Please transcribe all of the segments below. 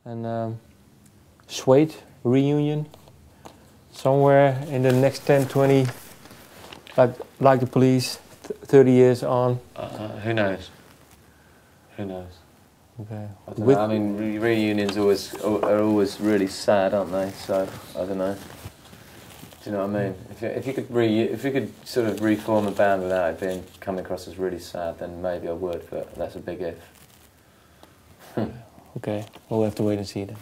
and Suede reunion somewhere in the next 10, 20, like the Police, 30 years on? Who knows? Who knows? Okay. I don't know. I mean, reunions are always really sad, aren't they? So I don't know. Do you know what I mean? If you could sort of reform a band without it coming across as really sad, then maybe I would. But that's a big if. Okay, we'll have to wait and see then.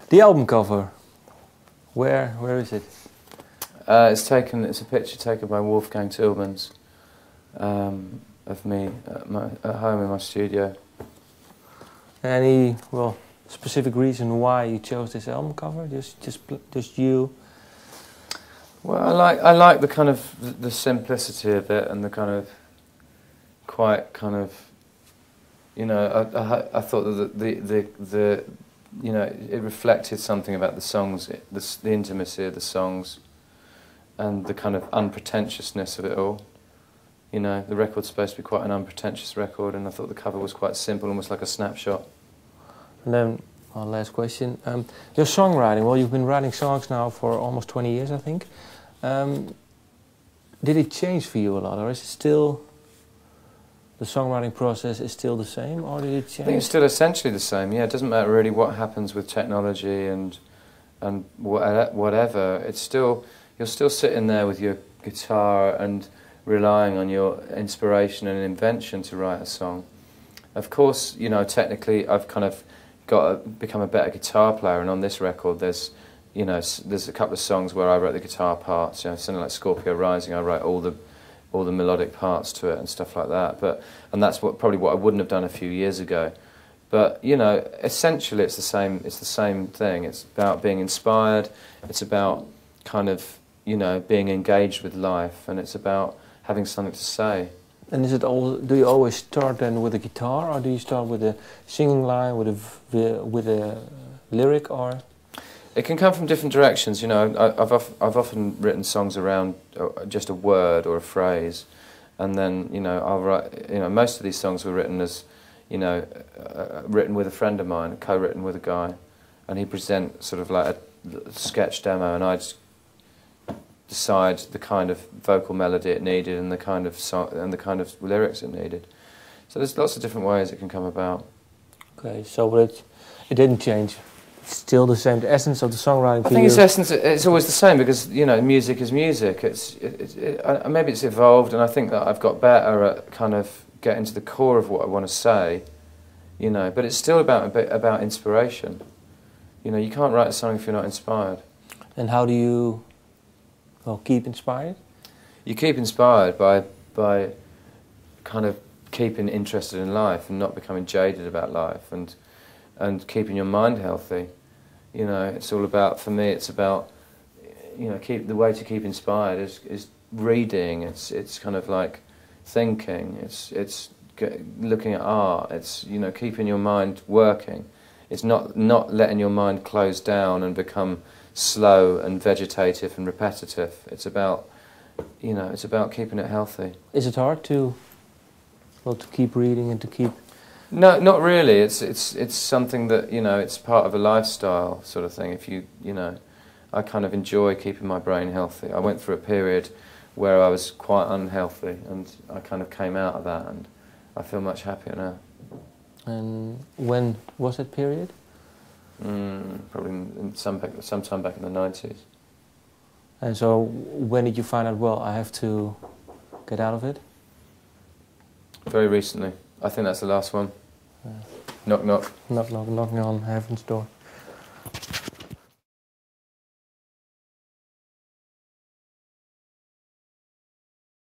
The album cover. Where is it? It's a picture taken by Wolfgang Tillmans of me at home in my studio. Any specific reason why you chose this album cover? Just you? Well, I like the kind of the simplicity of it and the kind of quite kind of, you know, I thought that the you know, it reflected something about the songs, the intimacy of the songs, and the kind of unpretentiousness of it all. You know, the record's supposed to be quite an unpretentious record, and I thought the cover was quite simple, almost like a snapshot. And then, our last question. Your songwriting, well, you've been writing songs now for almost 20 years, I think. Did it change for you a lot, or is it still, the songwriting process is still the same, or did it change? I think it's still essentially the same, yeah. It doesn't matter really what happens with technology and whatever. It's still, you're still sitting there with your guitar and relying on your inspiration and invention to write a song. Of course, you know, technically I've kind of become a better guitar player, and on this record there's, you know, there's a couple of songs where I wrote the guitar parts, you know, something like Scorpio Rising, I write all the melodic parts to it and stuff like that. And that's probably what I wouldn't have done a few years ago. But you know, essentially it's the same thing. It's about being inspired, it's about kind of, you know, being engaged with life, and it's about having something to say. And is it do you always start then with a guitar, or do you start with a singing line, with a lyric, or? It can come from different directions, you know. I've often written songs around just a word or a phrase, and then, you know, I'll write. You know, most of these songs were written as, you know, written with a friend of mine, co-written with a guy, and he presents sort of like a sketch demo, and I just decide the kind of vocal melody it needed and the kind of song and the kind of lyrics it needed. So there's lots of different ways it can come about. Okay, so but it didn't change. It's still the same. The essence of the songwriting. I think its essence, it's always the same, because, you know, music is music. Maybe it's evolved, and I think that I've got better at kind of getting to the core of what I want to say, you know. But it's still about inspiration. You know, you can't write a song if you're not inspired. And how do you, well, keep inspired? You keep inspired by kind of keeping interested in life and not becoming jaded about life, and keeping your mind healthy. You know, it's all about, for me, it's about, you know, the way to keep inspired is reading. It's kind of like thinking. It's looking at art. It's, you know, keeping your mind working. It's not letting your mind close down and become slow and vegetative and repetitive. It's about, you know, it's about keeping it healthy. Is it hard to keep reading and to keep? No, not really. It's something that, you know, it's part of a lifestyle sort of thing. If you know, I kind of enjoy keeping my brain healthy. I went through a period where I was quite unhealthy, and I kind of came out of that, and I feel much happier now. And when was that period? Probably sometime back in the 90s. And so, when did you find out, well, I have to get out of it? Very recently. I think that's the last one. Knock knock. Knock knock, knocking on heaven's door.